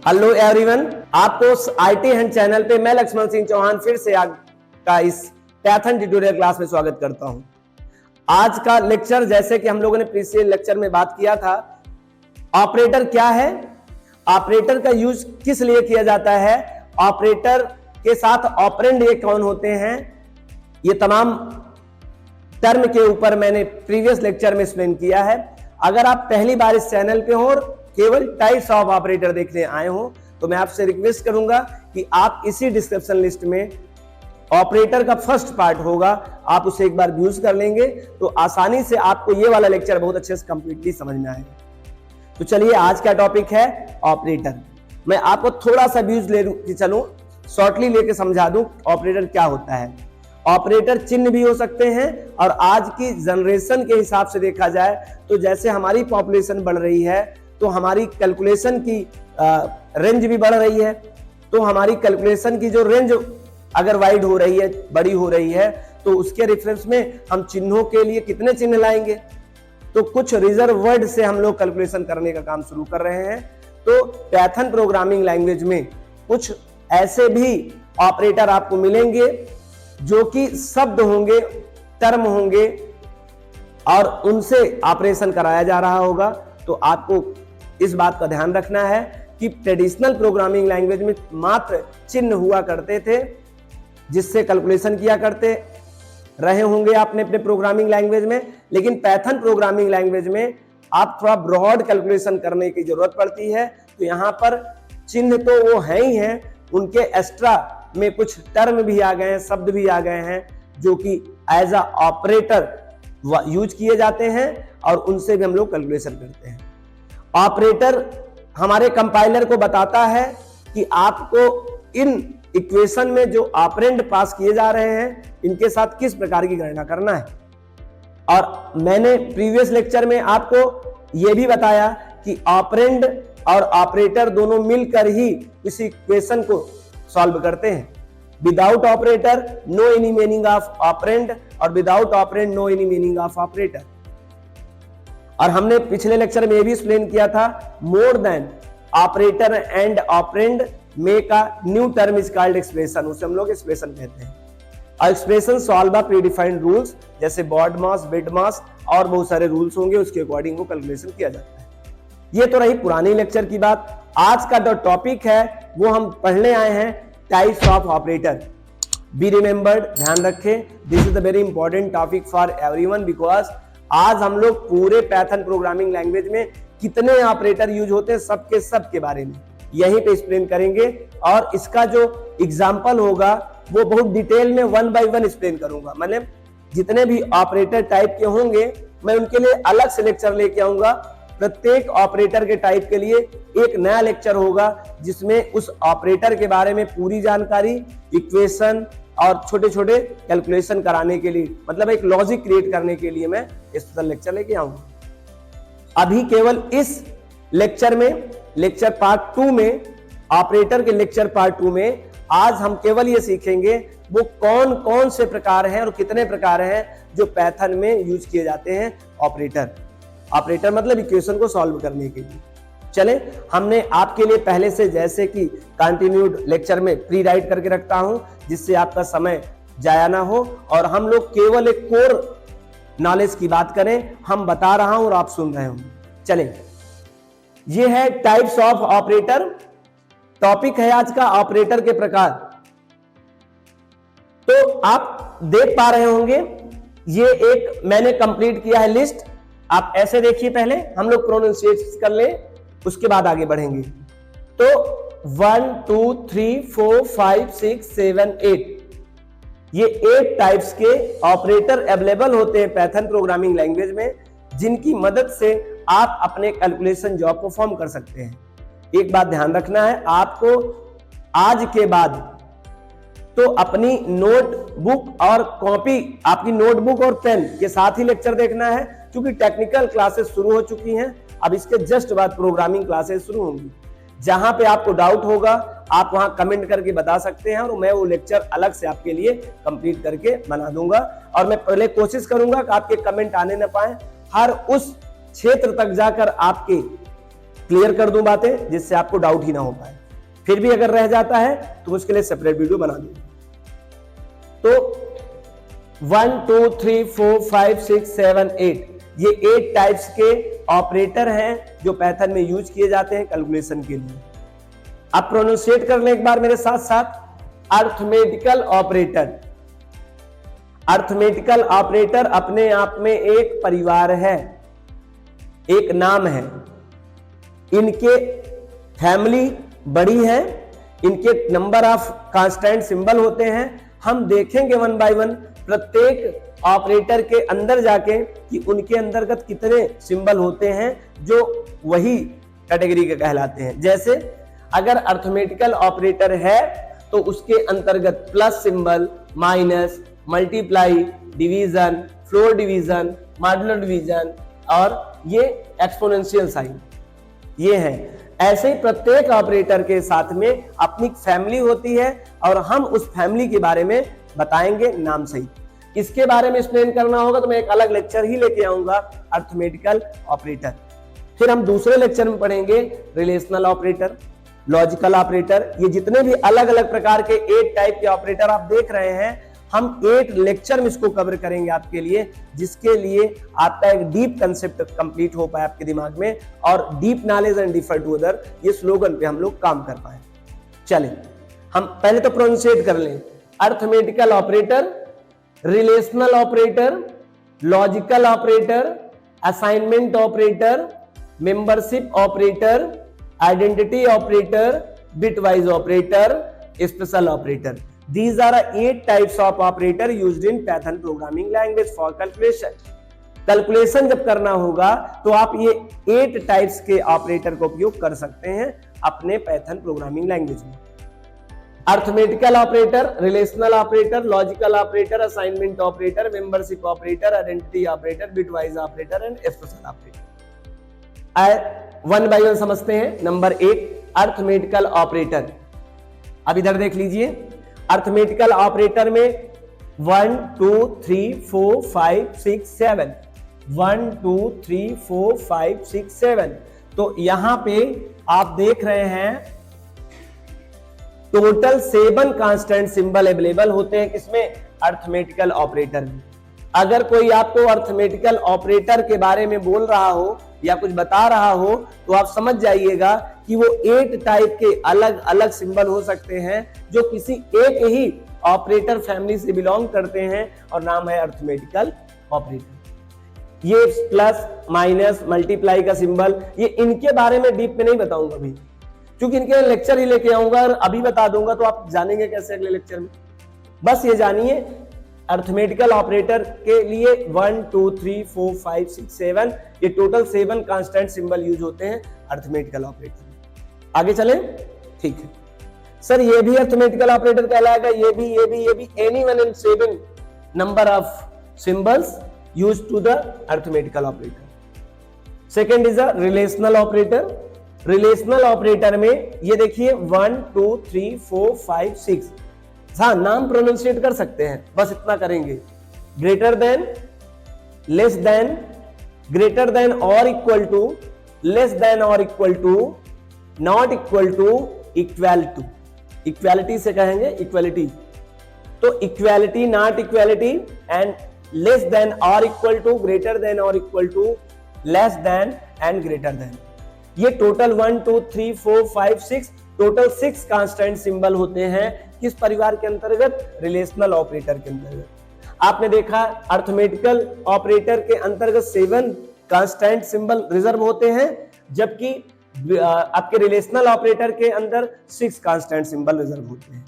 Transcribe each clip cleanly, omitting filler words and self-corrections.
Hello everyone, आपको IT hand channel पे मैं लक्ष्मण सिंह चौहान फिर से आपका इस पैथन ट्यूटोरियल क्लास में स्वागत करता हूं। आज का लेक्चर, जैसे कि हम लोगों ने प्रीवियस लेक्चर में बात किया था, ऑपरेटर क्या है, ऑपरेटर का यूज किस लिए किया जाता है, ऑपरेटर के साथ ऑपरेंड ये कौन होते हैं, ये तमाम टर्म के ऊपर मैंने प्रीवियस लेक्चर में एक्सप्लेन किया है। अगर आप पहली बार इस चैनल पे हो और केवल टाइप्स ऑफ ऑपरेटर देखने आए हो तो मैं आपसे रिक्वेस्ट करूंगा कि आप इसी डिस्क्रिप्शन लिस्ट में ऑपरेटर का फर्स्ट पार्ट होगा, आप उसे एक बार व्यूज कर लेंगे तो आसानी से आपको ये वाला लेक्चर बहुत अच्छे से कंप्लीटली समझ में आएगा। तो चलिए, आज का टॉपिक है ऑपरेटर। मैं आपको थोड़ा सा व्यूज ले चलूं, शॉर्टली लेके समझा दूं ऑपरेटर क्या होता है। ऑपरेटर चिन्ह भी हो सकते हैं, और आज की जनरेशन के हिसाब से देखा जाए तो जैसे हमारी पॉपुलेशन बढ़ रही है तो हमारी कैलकुलेशन की रेंज भी बढ़ रही है। तो हमारी कैलकुलेशन की जो रेंज अगर वाइड हो रही है, बड़ी हो रही है, तो उसके रेफरेंस में हम चिन्हों के लिए कितने चिन्ह लाएंगे। तो कुछ रिजर्व वर्ड से हम लोग कैलकुलेशन करने का काम शुरू कर रहे हैं। तो पाइथन प्रोग्रामिंग लैंग्वेज में कुछ ऐसे भी ऑपरेटर आपको मिलेंगे जो कि शब्द होंगे, टर्म होंगे, और उनसे ऑपरेशन कराया जा रहा होगा। तो आपको इस बात का ध्यान रखना है कि ट्रेडिशनल प्रोग्रामिंग लैंग्वेज में मात्र चिन्ह हुआ करते थे जिससे कैलकुलेशन किया करते रहे होंगे आपने अपने प्रोग्रामिंग लैंग्वेज में, लेकिन पाइथन प्रोग्रामिंग लैंग्वेज में आप थोड़ा ब्रॉड कैलकुलेशन करने की जरूरत पड़ती है। तो यहां पर चिन्ह तो वो है ही हैं, उनके एक्स्ट्रा में कुछ टर्म भी आ गए हैं, शब्द भी आ गए हैं जो कि एज अ ऑपरेटर यूज किए जाते हैं, और उनसे भी हम लोग कैलकुलेशन करते हैं। ऑपरेटर हमारे कंपाइलर को बताता है कि आपको इन इक्वेशन में जो ऑपरेंड पास किए जा रहे हैं इनके साथ किस प्रकार की गणना करना है। और मैंने प्रीवियस लेक्चर में आपको यह भी बताया कि ऑपरेंड और ऑपरेटर दोनों मिलकर ही इस इक्वेशन को सॉल्व करते हैं। Without operator no any meaning of operand, और without operand no any meaning of operator. और हमने पिछले लेक्चर में यह भी एक्सप्लेन किया था, more than operator and operand make a new term is called expression. उसे हम लोग एक्सप्रेशन कहते हैं। और expression solve a predefined rules, जैसे बॉड मास, बिट मास, और बहुत सारे रूल्स होंगे, उसके अकॉर्डिंग वो कैलकुलेशन किया जाता है। ये तो रही पुरानी लेक्चर की बात। आज का जो टॉपिक है वो हम पढ़ने आए हैं types of operator. Be remembered, ध्यान रखें, this is the very important topic for everyone, because आज हम लोग पूरे पाइथन प्रोग्रामिंग लैंग्वेज में कितने ऑपरेटर यूज होते हैं सबके सब के बारे में यहीं पे एक्सप्लेन करेंगे। और इसका जो एग्जांपल होगा वो बहुत डिटेल में 1 बाय 1 एक्सप्लेन करूंगा। मतलब जितने भी ऑपरेटर टाइप के होंगे मैं उनके लिए अलग से लेक्चर लेके आऊंगा। प्रत्येक ऑपरेटर के टाइप के लिए एक नया लेक्चर होगा जिसमें उस ऑपरेटर के बारे में पूरी जानकारी, इक्वेशन और छोटे छोटे कैलकुलेशन कराने के लिए, मतलब एक लॉजिक क्रिएट करने के लिए मैं स्पेशल लेक्चर लेके आऊंगा। अभी केवल इस लेक्चर में, लेक्चर पार्ट 2 में, ऑपरेटर के लेक्चर पार्ट 2 में आज हम केवल ये सीखेंगे वो कौन कौन से प्रकार हैं और कितने प्रकार हैं जो पाइथन में यूज किए जाते हैं ऑपरेटर। ऑपरेटर मतलब इक्वेशन को सॉल्व करने के लिए। चले, हमने आपके लिए पहले से जैसे कि कंटिन्यूड लेक्चर में प्री राइट करके रखता हूं जिससे आपका समय जाया ना हो, और हम लोग केवल एक कोर नॉलेज की बात करें। हम बता रहा हूं और आप सुन रहे हो। चलें, ये है टाइप्स ऑफ ऑपरेटर। टॉपिक है आज का ऑपरेटर के प्रकार। तो आप देख पा रहे होंगे ये एक मैंने कंप्लीट किया है लिस्ट। आप ऐसे देखिए, पहले हम लोग प्रोनाउंसिएशन कर लें, उसके बाद आगे बढ़ेंगे। तो 1 2 3 4 5 6 7 8 ये 8 टाइप्स के ऑपरेटर अवेलेबल होते हैं पाइथन प्रोग्रामिंग लैंग्वेज में, जिनकी मदद से आप अपने कैलकुलेशन जॉब परफॉर्म कर सकते हैं। एक बात ध्यान रखना है आपको, आज के बाद तो अपनी नोटबुक और कॉपी, आपकी नोटबुक और पेन के साथ ही लेक्चर देखना है, क्योंकि टेक्निकल क्लासेस शुरू हो चुकी हैं। अब इसके जस्ट बाद प्रोग्रामिंग क्लासेस शुरू होंगी। जहां पे आपको डाउट होगा आप वहां कमेंट करके बता सकते हैं, और मैं वो लेक्चर अलग से आपके लिए कंप्लीट करके बना दूंगा। और मैं पहले कोशिश करूंगा कि आपके कमेंट आने न पाए, हर उस क्षेत्र तक जाकर आपके क्लियर कर दूं बातें जिससे आपको डाउट ही ना हो पाए। फिर भी अगर रह जाता है तो उसके लिए सेपरेट वीडियो बना दूंगा। तो 1 2 3 4 5 6 7 8 ये 8 टाइप्स के ऑपरेटर हैं जो पाइथन में यूज किए जाते हैं कैलकुलेशन के लिए। आप प्रोनाउंसिएट कर लें एक बार मेरे साथ साथ, अर्थमेटिकल ऑपरेटर। अर्थमेटिकल ऑपरेटर अपने आप में एक परिवार है, एक नाम है। इनके फैमिली बड़ी है, इनके नंबर ऑफ कांस्टेंट सिंबल होते हैं। हम देखेंगे वन बाय वन प्रत्येक ऑपरेटर के अंदर जाके कि उनके अंतर्गत कितने सिंबल होते हैं जो वही कैटेगरी के कहलाते हैं। जैसे अगर अर्थमेटिकल ऑपरेटर है तो उसके अंतर्गत plus symbol, minus, multiply, division, floor division, modular division और ये एक्सपोनेंशियल साइन, ये है। ऐसे ही प्रत्येक ऑपरेटर के साथ में अपनी फैमिली होती है और हम उस फैमिली के बारे में बताएंगे नाम सहित। इसके बारे में एक्सप्लेन करना होगा तो मैं एक अलग लेक्चर ही लेके आऊंगा अर्थमेटिकल ऑपरेटर। फिर हम दूसरे लेक्चर में पढ़ेंगे रिलेशनल ऑपरेटर, लॉजिकल ऑपरेटर। ये जितने भी अलग अलग प्रकार के 8 टाइप के ऑपरेटर आप देख रहे हैं, हम 8 लेक्चर में इसको कवर करेंगे आपके लिए, जिसके लिए आपका एक डीप कंसेप्ट कंप्लीट हो पाए आपके दिमाग में, और deep knowledge and differ to other, ये स्लोगन पे हम लोग काम कर पाए। चलें हम पहले तो प्रोनाउंसिएट कर लें। Arithmetical operator, relational operator, logical operator, assignment operator, membership operator, identity operator, bitwise operator, special operator. These are 8 types of operator used in Python programming language for calculation. Calculation जब करना होगा तो आप ये 8 टाइप्स के operator का उपयोग कर सकते हैं अपने पाइथन प्रोग्रामिंग लैंग्वेज में। Arithmetical operator, relational operator, logical operator, assignment operator, membership operator, identity operator, bitwise operator and special operator. One by one समझते हैं। Number 1 arithmetical operator. अब इधर देख लीजिए, अर्थमेटिकल ऑपरेटर में 1 2 3 4 5 6 7 1 2 3 4 5 6 7। तो यहां पे आप देख रहे हैं टोटल 7 कांस्टेंट सिंबल अवेलेबल होते हैं किसमें, अर्थमेटिकल ऑपरेटर में। अगर कोई आपको अर्थमेटिकल ऑपरेटर के बारे में बोल रहा हो या कुछ बता रहा हो तो आप समझ जाइएगा कि वो 8 टाइप के अलग अलग सिंबल हो सकते हैं जो किसी एक ही ऑपरेटर फैमिली से बिलोंग करते हैं और नाम है अर्थमेटिकल ऑपरेटर। ये प्लस, माइनस, मल्टीप्लाई का सिंबल, ये इनके बारे में डीप में नहीं बताऊंगा अभी, क्योंकि इनके लेक्चर ही लेके आऊंगा और अभी बता दूंगा तो आप जानेंगे कैसे अगले लेक्चर में। बस ये जानिए अर्थमेटिकल ऑपरेटर के लिए 1 2 3 4 5 6 7 ये टोटल 7 कांस्टेंट सिंबल यूज होते हैं अर्थमेटिकल ऑपरेटर। आगे चलें, ठीक है सर, ये भी अर्थमेटिकल ऑपरेटर कहलाएगा, ये भी any one in 7 number of symbols use to the arithmetical operator. Second is a relational operator. Relational operator में ये देखिए 1 2 3 4 5 6, हाँ नाम प्रोनाउंसिएट कर सकते हैं, बस इतना करेंगे। Greater than, less than, greater than और इक्वल टू, लेस देन और equal to, not equal to, equal to. Equality से कहेंगे इक्वालिटी, तो equality, not equality and less than और इक्वल टू, ग्रेटर देन और equal to, less than and greater than. ये total 1 2 3 4 5 6 total 6 constant symbol होते हैं किस परिवार के अंतर्गत, रिलेशनल ऑपरेटर के अंतर्गत। आपने देखा अर्थमेटिकल ऑपरेटर के अंतर्गत 7 कांस्टेंट सिंबल रिजर्व होते हैं, जबकि आपके रिलेशनल ऑपरेटर के अंदर 6 कांस्टेंट सिंबल रिजर्व होते हैं।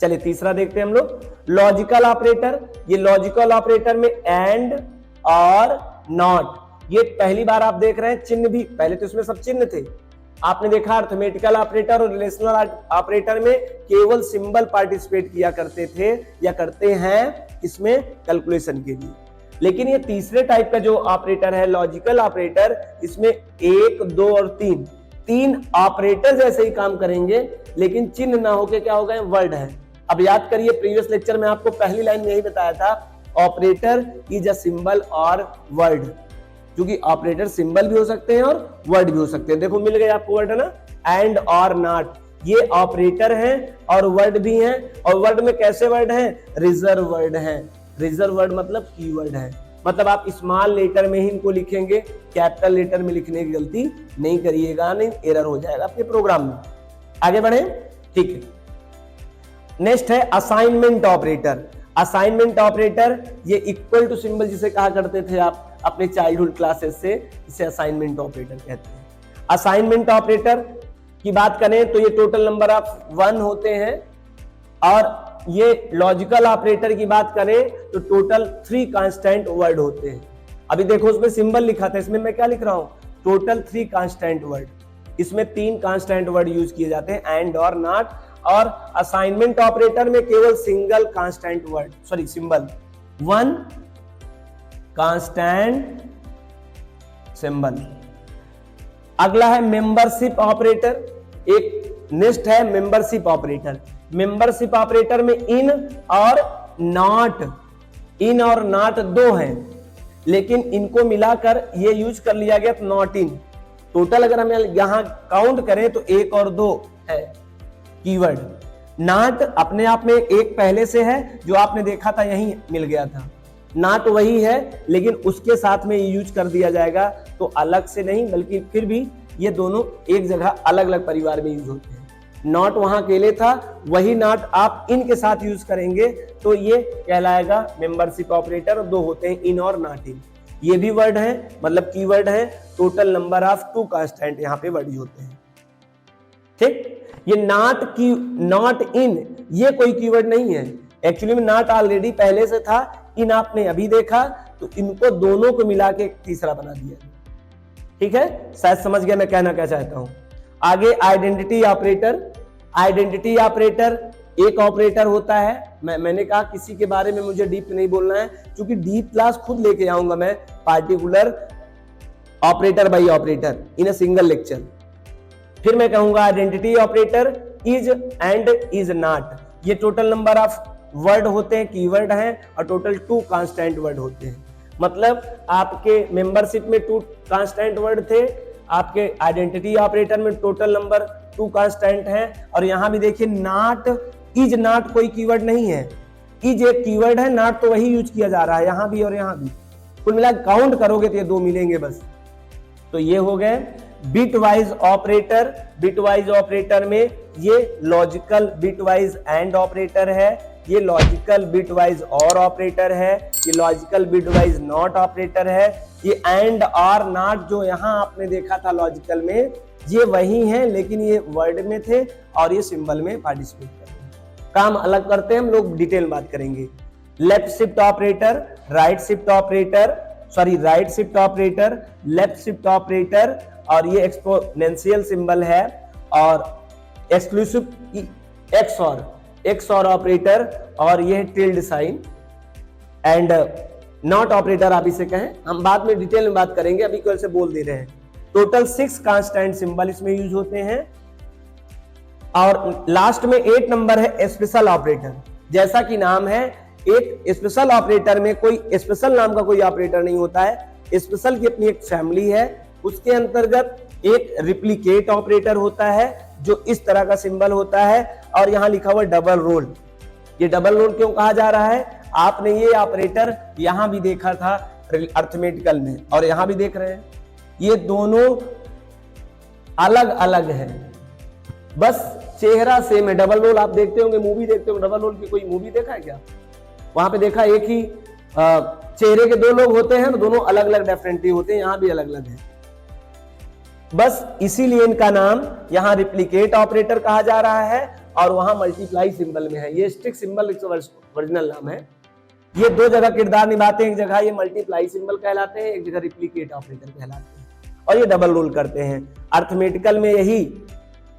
चलिए तीसरा देखते हैं हम लोग, लॉजिकल ऑपरेटर। ये लॉजिकल ऑपरेटर में एंड और नॉट, ये पहली बार आप देख रहे हैं, चिन्ह भी, पहले तो इसमें सब चिन्ह थे। आपने देखा अर्थमेटिकल ऑपरेटर और रिलेशनल ऑपरेटर में केवल सिंबल पार्टिसिपेट किया करते थे या करते हैं इसमें कैलकुलेशन के लिए, लेकिन ये तीसरे टाइप का जो ऑपरेटर है लॉजिकल ऑपरेटर, इसमें 1 2 और 3 ऑपरेटर जैसे ही काम करेंगे, लेकिन चिन्ह ना होके क्या होगा, वर्ड है। अब याद करिए प्रीवियस लेक्चर में आपको पहली लाइन में यही बताया था, ऑपरेटर इज अ सिंबल और वर्ड। क्योंकि ऑपरेटर सिंबल भी हो सकते हैं और वर्ड भी हो सकते हैं। देखो मिल गए आपको वर्ड है ना, एंड और नॉट, ये ऑपरेटर हैं और वर्ड भी हैं। और वर्ड में कैसे वर्ड हैं? रिजर्व वर्ड हैं। रिजर्व वर्ड मतलब कीवर्ड है, मतलब आप स्मॉल लेटर में ही इनको लिखेंगे, कैपिटल लेटर में लिखने की गलती नहीं करिएगा, नहीं एरर हो जाएगा आपके प्रोग्राम में। आगे बढ़े, ठीक है। नेक्स्ट है असाइनमेंट ऑपरेटर। असाइनमेंट ऑपरेटर ये इक्वल टू सिंबल जिसे कहा करते थे आप अपने चाइल्डहुड क्लासेस से, इसे असाइनमेंट ऑपरेटर कहते हैं। असाइनमेंट ऑपरेटर की बात करें तो ये टोटल नंबर ऑफ 1 होते हैं, और ये लॉजिकल ऑपरेटर की बात करें तो टोटल 3 कांस्टेंट वर्ड होते हैं। अभी देखो उसमें सिंबल लिखा था, इसमें मैं क्या लिख रहा हूं? Total 3 constant word. इसमें 3 कांस्टेंट वर्ड यूज किए जाते हैं, एंड और नॉट। और असाइनमेंट ऑपरेटर में केवल single constant word, sorry symbol, 1 constant symbol. अगला है मेंबरशिप ऑपरेटर। एक नेक्स्ट है मेंबरशिप ऑपरेटर। मेंबरशिप ऑपरेटर में इन और नॉट, इन और नॉट 2 हैं, लेकिन इनको मिलाकर ये यूज कर लिया गया नॉट इन। टोटल अगर हम यहां काउंट करें तो 1 और 2 है कीवर्ड। नॉट अपने आप में एक पहले से है, जो आपने देखा था यही मिल गया था। नॉट वही है, लेकिन उसके साथ में यूज कर दिया जाएगा, तो अलग से नहीं, बल्कि फिर भी ये दोनों एक जगह अलग अलग परिवार में यूज होते हैं। नॉट वहां अकेले था, वही नॉट आप इन के साथ यूज करेंगे तो ये कहलाएगा मेंबरशिप ऑपरेटर। और 2 होते हैं, इन और नॉट इन। ये भी वर्ड है, मतलब कीवर्ड है। टोटल नंबर ऑफ 2 कांस्टेंट यहाँ पे वर्ड होते हैं, ठीक। ये नॉट इन ये कोई कीवर्ड नहीं है, एक्चुअली में नॉट ऑलरेडी पहले से था, इन आपने अभी देखा, तो इनको दोनों को मिला के एक तीसरा बना दिया, ठीक है। शायद समझ गया मैं कहना क्या चाहता हूं। आगे आइडेंटिटी ऑपरेटर। आइडेंटिटी ऑपरेटर एक ऑपरेटर होता है। मैंने कहा किसी के बारे में मुझे डीप नहीं बोलना है, क्योंकि डीप क्लास खुद लेके आऊंगा मैं, particular operator by operator in a single lecture. फिर मैं कहूंगा identity operator is and is not. ये टोटल नंबर ऑफ वर्ड होते हैं, कीवर्ड हैं, और टोटल 2 कांस्टेंट वर्ड होते हैं। मतलब आपके मेंबरशिप में 2 कांस्टेंट वर्ड थे, आपके आइडेंटिटी ऑपरेटर में टोटल नंबर 2 कांस्टेंट है। और यहां भी देखिए नॉट, इज नॉट कोई कीवर्ड नहीं है, इज एक कीवर्ड है, नॉट तो वही यूज किया जा रहा है यहां भी और यहां भी। कुल मिला काउंट करोगे तो ये 2 मिलेंगे बस। तो ये हो गए bit wise operator. Bit wise operator में ये logical bit wise and operator है, ये लॉजिकल बिट वाइज और ऑपरेटर है, ये logical bit wise not operator है। ये एंड और नॉट जो यहां आपने देखा था लॉजिकल में, ये वही है, लेकिन ये वर्ड में थे और ये सिंबल में पार्टिसिपेट करते हैं। काम अलग करते हैं हम लोग, डिटेल बात करेंगे। Left shift operator, right shift operator, sorry right shift operator, left shift operator, और ये एक्सपोनेंशियल सिंबल है, और एक्सक्लूसिव एक्स और ऑपरेटर, और ये tilde sign, and not operator आप इसे कहें, हम बाद में डिटेल में बात करेंगे, अभी केवल से बोल दे रहे हैं। टोटल 6 कांस्टेंट सिंबल इसमें यूज होते हैं। और लास्ट में 8 नंबर है स्पेशल ऑपरेटर। जैसा कि नाम है, एक स्पेशल ऑपरेटर में कोई स्पेशल नाम का कोई ऑपरेटर नहीं होता है, स्पेशल की अपनी एक फैमिली है। उसके अंतर्गत एक रिप्लिकेट ऑपरेटर होता है, जो इस तरह का सिंबल होता है, और यहां लिखा हुआ डबल रोल। ये डबल रोल क्यों कहा जा रहा है? आपने ये ऑपरेटर यहां भी देखा था अर्थमेटिकल में, और यहां भी देख रहे हैं, ये दोनों अलग अलग है, बस चेहरा सेम है। डबल रोल आप देखते होंगे, मूवी देखते होंगे, डबल रोल की कोई मूवी देखा है क्या? वहां पे देखा, एक ही चेहरे के 2 लोग होते हैं, दोनों अलग अलग डेफिनेटली होते हैं, यहां भी अलग अलग है। बस इसीलिए इनका नाम यहां रिप्लिकेट ऑपरेटर कहा जा रहा है, और वहां मल्टीप्लाई सिंबल में है। ये स्टिक सिंबल ओरिजिनल नाम है। ये 2 जगह किरदार निभाते हैं, एक जगह ये मल्टीप्लाई सिंबल कहलाते हैं, एक जगह रिप्लिकेट ऑपरेटर कहलाते हैं, और ये डबल रोल करते हैं। अर्थमेटिकल में यही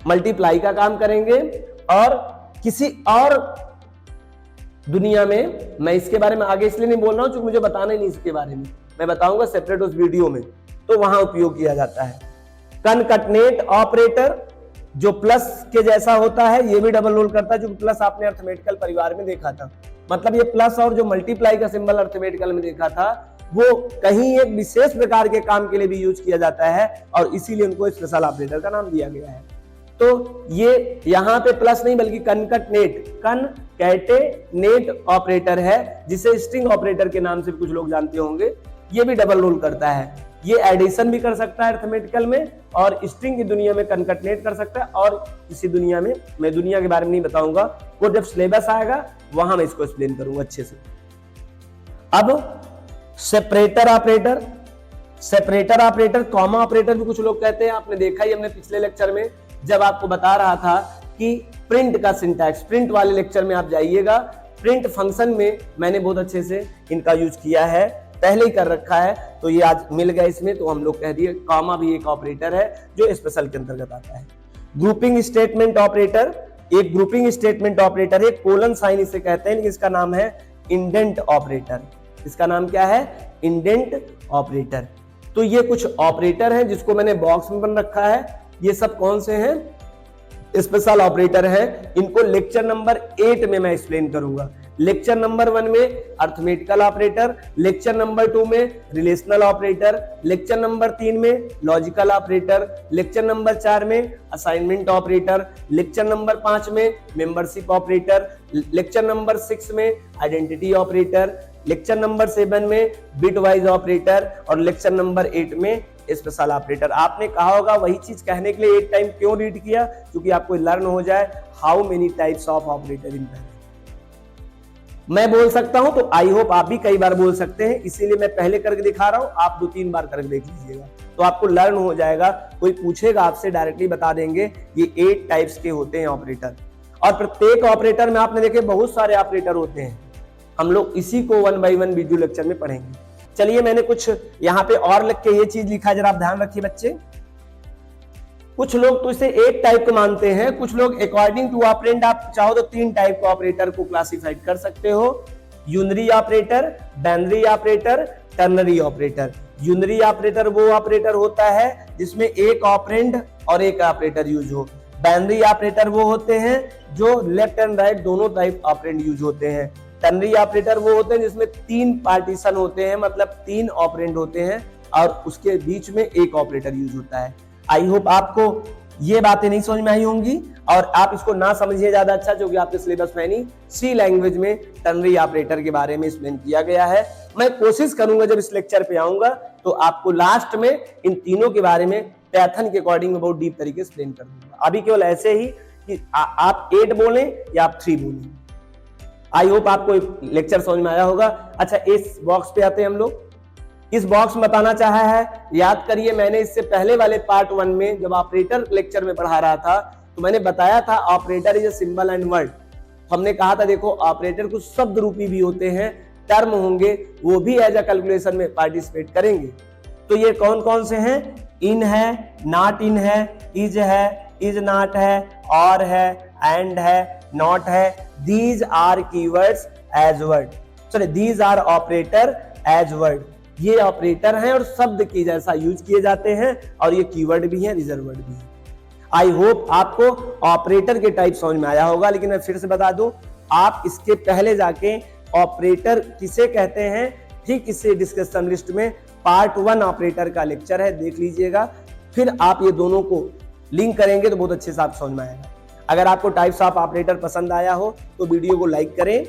मल्टीप्लाई का काम करेंगे, और किसी और दुनिया में, मैं इसके बारे में आगे इसलिए नहीं बोल रहा हूं क्योंकि मुझे बताना ही नहीं इसके बारे में, मैं बताऊंगा सेपरेट उस वीडियो में, तो वहां उपयोग किया जाता है। कनकटनेट ऑपरेटर जो प्लस के जैसा होता है, ये भी डबल रोल करता है, जो प्लस आपने अर्थमेटिकल परिवार में देखा था, मतलब ये प्लस और जो मल्टीप्लाई का सिंबल अर्थमेटिकल में देखा था वो कहीं एक विशेष प्रकार के काम के लिए भी यूज किया जाता है और इसीलिए उनको स्पेशल ऑपरेटर का नाम दिया गया है। तो ये यहाँ पे प्लस नहीं बल्कि कनकटनेट, कनकैटेनेट ऑपरेटर है जिसे स्ट्रिंग ऑपरेटर के नाम से कुछ लोग जानते होंगे। ये भी डबल रोल करता है, ये एडिशन भी कर सकता है अर्थमेटिकल में और स्ट्रिंग की दुनिया में कनकटनेट कर सकता है। और इसी दुनिया में, मैं दुनिया के बारे में नहीं बताऊंगा, वो जब सिलेबस आएगा वहां मैं इसको एक्सप्लेन करूंगा अच्छे से। अब separator operator, separator operator, comma operator भी कुछ लोग कहते हैं। आपने देखा ही हमने पिछले लेक्चर में जब आपको बता रहा था कि प्रिंट का सिंटैक्स, प्रिंट वाले लेक्चर में आप जाइएगा, प्रिंट फंक्शन में मैंने बहुत अच्छे से इनका यूज किया है, पहले ही कर रखा है, तो ये आज मिल गया इसमें, तो हम लोग कह दिए कॉमा भी एक ऑपरेटर है जो स्पेशल के अंतर्गत आता है। ग्रुपिंग स्टेटमेंट ऑपरेटर, एक ग्रुपिंग स्टेटमेंट ऑपरेटर है, कोलन साइन इसे कहते हैं, लेकिन इसका नाम है इंडेंट ऑपरेटर। इसका नाम क्या है? Indent operator. तो ये कुछ ऑपरेटर हैं जिसको मैंने बॉक्स में बन रखा है। ये सब कौन से हैं? स्पेशल ऑपरेटर हैं। इनको लेक्चर नंबर 8 में मैं एक्सप्लेन करूंगा। लेक्चर नंबर 1 में अर्थमेटिकल ऑपरेटर, लेक्चर नंबर 2 में रिलेशनल ऑपरेटर, लेक्चर नंबर 3 में लॉजिकल ऑपरेटर, लेक्चर नंबर 4 में असाइनमेंट ऑपरेटर, लेक्चर नंबर 5 में मेंबरशिप ऑपरेटर, लेक्चर नंबर 6 में आइडेंटिटी ऑपरेटर, लेक्चर नंबर 7 में बिट वाइज ऑपरेटर और लेक्चर नंबर 8 में special operator. आपने कहा होगा वही चीज कहने के लिए एक टाइम क्यों रीड किया, क्योंकि आपको लर्न हो जाए how many types of operator in parallel. मैं बोल सकता हूं तो आई होप आप भी कई बार बोल सकते हैं, इसीलिए मैं पहले करके दिखा रहा हूं, आप 2-3 बार करके देख लीजिएगा तो आपको लर्न हो जाएगा। कोई पूछेगा आपसे डायरेक्टली बता देंगे ये 8 टाइप्स के होते हैं ऑपरेटर। और प्रत्येक ऑपरेटर में आपने देखे बहुत सारे ऑपरेटर होते हैं। हम लोग इसी को 1 बाय 1 वीडियो लेक्चर में पढ़ेंगे। चलिए मैंने कुछ यहाँ पे और लिख के ये चीज लिखा है, जरा आप ध्यान रखिए बच्चे। कुछ लोग तो इसे एक टाइप को मानते हैं, कुछ लोग अकॉर्डिंग टू ऑपरेंड आप चाहो तो 3 टाइप के ऑपरेटर को क्लासिफाइड कर सकते हो। Unary operator, binary operator, ternary operator. Unary operator वो ऑपरेटर होता है जिसमें एक ऑपरेंड और एक ऑपरेटर यूज हो। बाइनरी ऑपरेटर वो होते हैं जो लेफ्ट एंड राइट दोनों टाइप ऑपरेंड यूज होते हैं। टर्नरी ऑपरेटर वो होते हैं जिसमें 3 पार्टीशन होते हैं, मतलब 3 ऑपरेंड होते हैं और उसके बीच में एक ऑपरेटर यूज होता है। आई होप आपको ये बातें नहीं समझ में आई होंगी और आप इसको ना समझिए ज्यादा अच्छा, क्योंकि आपके सिलेबस में नहीं, सी लैंग्वेज में टर्नरी ऑपरेटर के बारे में एक्सप्लेन किया गया है। मैं कोशिश करूंगा जब इस लेक्चर पे आऊंगा तो आपको लास्ट में इन तीनों के बारे में पैथन के अकॉर्डिंग में बहुत डीप तरीके से एक्सप्लेन कर दूंगा। अभी केवल ऐसे ही कि आप 8 बोलें या आप 3 बोलें। आई होप आपको लेक्चर समझ में आया होगा। अच्छा, इस बॉक्स पे आते हैं हम लोग। इस बॉक्स में बताना चाहा है, याद करिए मैंने इससे पहले वाले पार्ट 1 में जब ऑपरेटर लेक्चर में पढ़ा रहा था तो मैंने बताया था operator is a symbol and word. हमने कहा था देखो ऑपरेटर कुछ शब्द रूपी भी होते हैं, टर्म होंगे, वो भी एज अ कैलकुलेशन में पार्टिसिपेट करेंगे। तो ये कौन कौन से हैं? इन है, नॉट इन है, इज नॉट है, और है, एंड है, नॉट है। These are keywords as word, sorry these are operator as word. ये ऑपरेटर हैं और शब्द की जैसा यूज किए जाते हैं और ये कीवर्ड भी है, रिजर्व वर्ड भी है। आई होप आपको ऑपरेटर के टाइप समझ में आया होगा, लेकिन मैं फिर से बता दूं, आप इसके पहले जाके ऑपरेटर किसे कहते हैं ठीक इससे डिस्कशन लिस्ट में पार्ट 1 ऑपरेटर का लेक्चर है, देख लीजिएगा। फिर आप ये दोनों को लिंक करेंगे तो बहुत अच्छे से आप समझ में आएगा। अगर आपको टाइप्स ऑफ ऑपरेटर पसंद आया हो तो वीडियो को लाइक करें,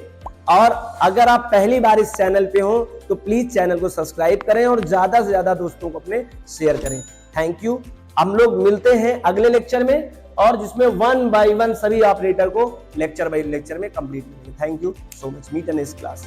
और अगर आप पहली बार इस चैनल पे हो तो प्लीज चैनल को सब्सक्राइब करें और ज्यादा से ज्यादा दोस्तों को अपने शेयर करें। Thank you. हम लोग मिलते हैं अगले लेक्चर में, और जिसमें 1 बाय 1 सभी ऑपरेटर को लेक्चर बाय लेक्चर में कंप्लीट करेंगे। Thank you so much. Meet in this class.